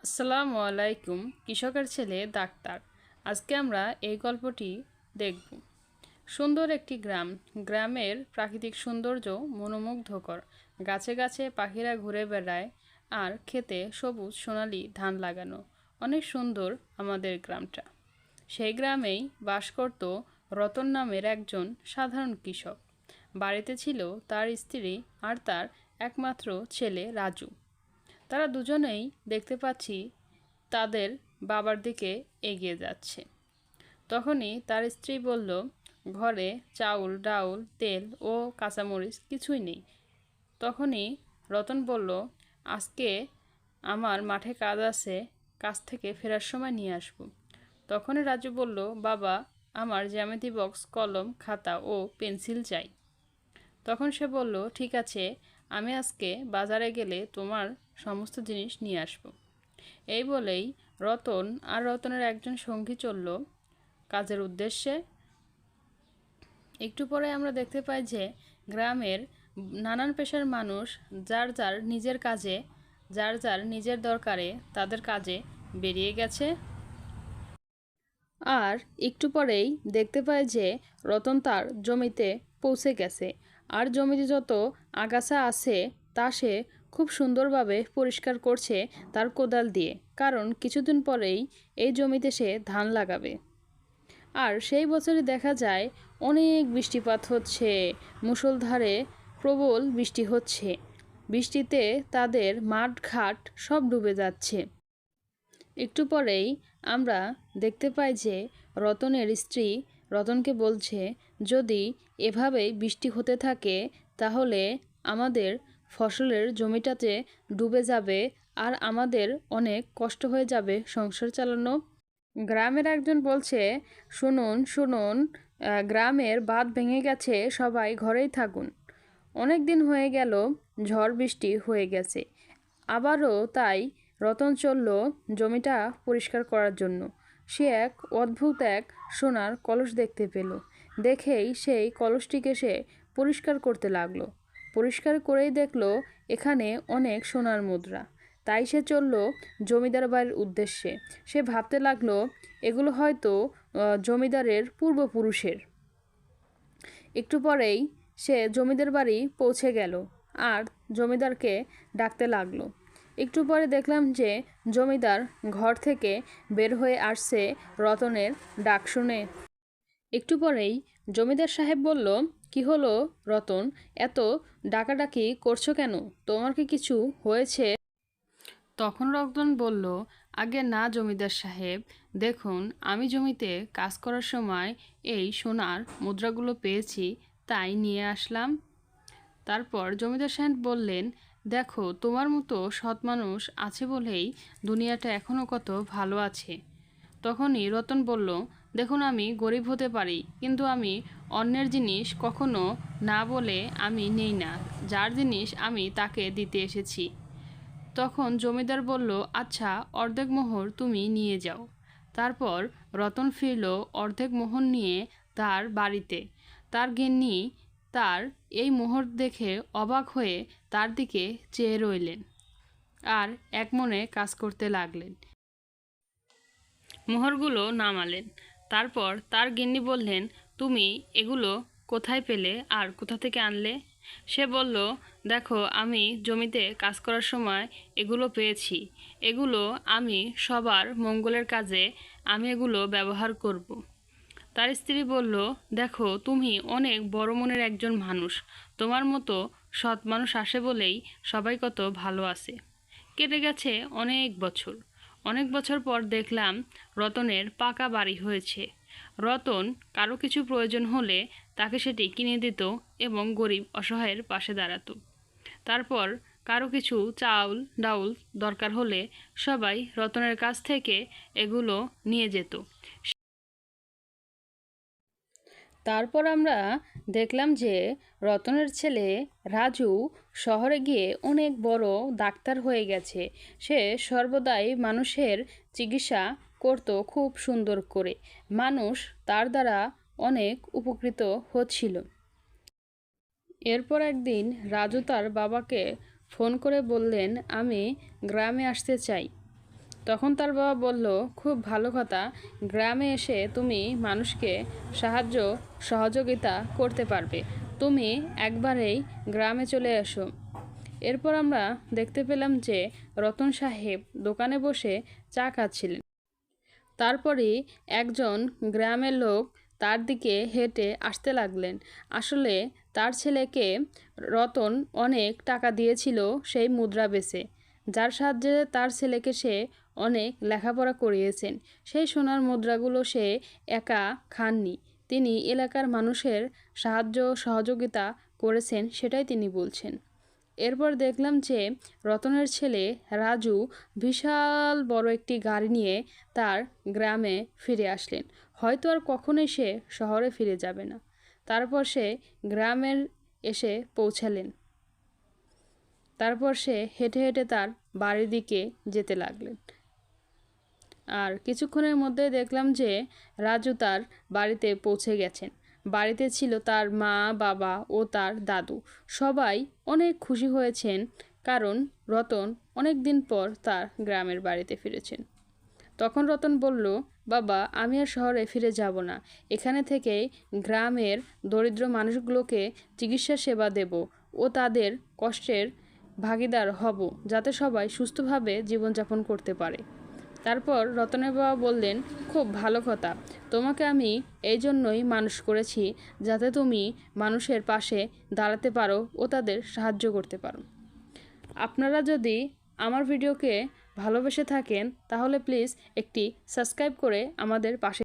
আসসালামু আলাইকুম। কৃষকের ছেলে ডাক্তার। আজকে আমরা এই গল্পটি দেখব। সুন্দর একটি গ্রাম। গ্রামের প্রাকৃতিক সৌন্দর্য মনোমুগ্ধকর। গাছে গাছে পাখিরা ঘুরে বেড়ায়, আর খেতে সবুজ সোনালি ধান লাগানো। অনেক সুন্দর আমাদের গ্রামটা। সেই গ্রামেই বাস করত রতন নামের একজন সাধারণ কৃষক। বাড়িতে ছিল তার স্ত্রী আর তার একমাত্র ছেলে রাজু। তারা দুজনেই দেখতে পাচ্ছি তাদের বাবার দিকে এগিয়ে যাচ্ছে। তখনই তার স্ত্রী বলল, ঘরে চাউল ডাউল তেল ও কাঁচামরিচ কিছুই নেই। তখনই রতন বলল, আজকে আমার মাঠে কাজ আছে, কাজ থেকে ফেরার সময় নিয়ে আসব। তখনই রাজু বলল, বাবা, আমার জ্যামিতি বক্স, কলম, খাতা ও পেন্সিল চাই। তখন সে বলল, ঠিক আছে, আমি আজকে বাজারে গেলে তোমার সমস্ত জিনিস নিয়ে আসব। এই বলেই রতন আর রতনের একজন সঙ্গী চলল কাজের উদ্দেশ্যে। একটু পরে আমরা দেখতে পাই যে গ্রামের নানান পেশার মানুষ যার যার নিজের কাজে, যার যার নিজের দরকারে তাদের কাজে বেরিয়ে গেছে। আর একটু পরেই দেখতে পায় যে রতন তার জমিতে পৌঁছে গেছে, আর জমিতে যত আগাছা আছে তা সে খুব সুন্দরভাবে পরিষ্কার করছে তার কোদাল দিয়ে, কারণ কিছুদিন পরেই এই জমিতে সে ধান লাগাবে। আর সেই বছরই দেখা যায় অনেক বৃষ্টিপাত হচ্ছে, মুষলধারে প্রবল বৃষ্টি হচ্ছে। বৃষ্টিতে তাদের মাঠ ঘাট সব ডুবে যাচ্ছে। একটু পরেই আমরা দেখতে পাই যে রতনের স্ত্রী রতনকে বলছে, যদি এভাবেই বৃষ্টি হতে থাকে তাহলে আমাদের ফসলের জমিটাতে ডুবে যাবে, আর আমাদের অনেক কষ্ট হয়ে যাবে সংসার চালানো। গ্রামের একজন বলছে, শুনুন শুনুন, গ্রামের বাঁধ ভেঙে গেছে, সবাই ঘরেই থাকুন। অনেক দিন হয়ে গেল ঝড় বৃষ্টি হয়ে গেছে। আবারও তাই রতন চলল জমিটা পরিষ্কার করার জন্য। সে এক অদ্ভুত এক সোনার কলস দেখতে পেল। দেখেই সেই কলসটিকে সে পরিষ্কার করতে লাগলো। পরিষ্কার করেই দেখলো এখানে অনেক সোনার মুদ্রা। তাই সে চলল জমিদার বাড়ির উদ্দেশ্যে। সে ভাবতে লাগলো এগুলো হয়তো জমিদারের পূর্বপুরুষের। একটু পরেই সে জমিদার বাড়ি পৌঁছে গেল আর জমিদারকে ডাকতে লাগলো। একটু পরে দেখলাম যে জমিদার ঘর থেকে বের হয়ে আসছে রতনের ডাক শুনে। একটু পরেই জমিদার সাহেব বলল, কি হলো রতন, এত ডাকাডাকি করছো কেন? তোমার কি কিছু হয়েছে? তখন রতন বলল, আগে না জমিদার সাহেব, দেখুন আমি জমিতে কাজ করার সময় এই সোনার মুদ্রাগুলো পেয়েছি, তাই নিয়ে আসলাম। তারপর জমিদার সাহেব বললেন, দেখো তোমার মতো সৎ মানুষ আছে বলেই দুনিয়াটা এখনও কত ভালো আছে। তখনই রতন বলল, দেখুন আমি গরিব হতে পারি, কিন্তু আমি অন্যের জিনিস কখনো না বলে আমি নেই না। যার জিনিস আমি তাকে দিতে এসেছি। তখন জমিদার বলল, আচ্ছা, অর্ধেক মোহর তুমি নিয়ে যাও। তারপর রতন ফিরল অর্ধেক মোহর নিয়ে তার বাড়িতে। তার গিন্নি তার এই মোহর দেখে অবাক হয়ে তার দিকে চেয়ে রইলেন আর এক মনে কাজ করতে লাগলেন। মোহরগুলো নামালেন। তারপর তার গিন্নি বললেন, তুমি এগুলো কোথায় পেলে আর কোথা থেকে আনলে? সে বলল, দেখো আমি জমিতে কাজ করার সময় এগুলো পেয়েছি। এগুলো আমি সবার মঙ্গলের কাজে আমি এগুলো ব্যবহার করব। তার স্ত্রী বলল, দেখো তুমি অনেক বড় মনের একজন মানুষ, তোমার মতো সৎ মানুষ আসে বলেই সবাই কত ভালো আছে। কেটে গেছে অনেক বছর। অনেক বছর পর দেখলাম রতনের পাকা বাড়ি হয়েছে। রতন কারো কিছু প্রয়োজন হলে তাকে সেটি কিনে দিত এবং গরিব অসহায়ের পাশে দাঁড়াতো। তারপর কারো কিছু চাউল ডাউল দরকার হলে সবাই রতনের কাছ থেকে এগুলো নিয়ে যেত। তারপর আমরা দেখলাম যে রতনের ছেলে রাজু শহরে গিয়ে অনেক বড় ডাক্তার হয়ে গেছে। সে সর্বদাই মানুষের চিকিৎসা করত খুব সুন্দর করে। মানুষ তার দ্বারা অনেক উপকৃত হচ্ছিল। এরপর একদিন রাজু তার বাবাকে ফোন করে বললেন, আমি গ্রামে আসতে চাই। তখন তার বাবা বলল, খুব ভালো কথা, গ্রামে এসে তুমি মানুষকে সাহায্য সহযোগিতা করতে পারবে। তুমি একবারেই গ্রামে চলে এসো। এরপর আমরা দেখতে পেলাম যে রতন সাহেব দোকানে বসে চা খাচ্ছিলেন। তারপরই একজন গ্রামের লোক তার দিকে হেঁটে আসতে লাগলেন। আসলে তার ছেলেকে রতন অনেক টাকা দিয়েছিল সেই মুদ্রা বেচে, যার সাহায্যে তার ছেলেকে সে অনেক লেখাপড়া করিয়েছেন। সেই সোনার মুদ্রাগুলো সে একা খাননি, তিনি এলাকার মানুষের সাহায্য সহযোগিতা করেছেন, সেটাই তিনি বলছেন। এরপর দেখলাম যে রতনের ছেলে রাজু বিশাল বড় একটি গাড়ি নিয়ে তার গ্রামে ফিরে আসলেন। হয়তো আর কখনোই সে শহরে ফিরে যাবে না। তারপর সে গ্রামের এসে পৌঁছালেন। তারপর সে হেঁটে হেঁটে তার বাড়ির দিকে যেতে লাগলেন। আর কিছুক্ষণের মধ্যে দেখলাম যে রাজু তার বাড়িতে পৌঁছে গেছেন। বাড়িতে ছিল তার মা, বাবা ও তার দাদু। সবাই অনেক খুশি হয়েছেন, কারণ রতন অনেক দিন পর তার গ্রামের বাড়িতে ফিরেছেন। তখন রতন বলল, বাবা, আমি আর শহরে ফিরে যাব না, এখানে থেকেই গ্রামের দরিদ্র মানুষগুলোকে চিকিৎসা সেবা দেব ও তাদের কষ্টের ভাগিদার হব, যাতে সবাই সুস্থভাবে জীবনযাপন করতে পারে। তারপর রতনের বাবা বললেন, খুব ভালো কথা, তোমাকে আমি এই জন্যই মানুষ করেছি, যাতে তুমি মানুষের পাশে দাঁড়াতে পারো ও তাদের সাহায্য করতে পারো। আপনারা যদি আমার ভিডিওকে ভালোবেসে থাকেন তাহলে প্লিজ একটি সাবস্ক্রাইব করে আমাদের পাশে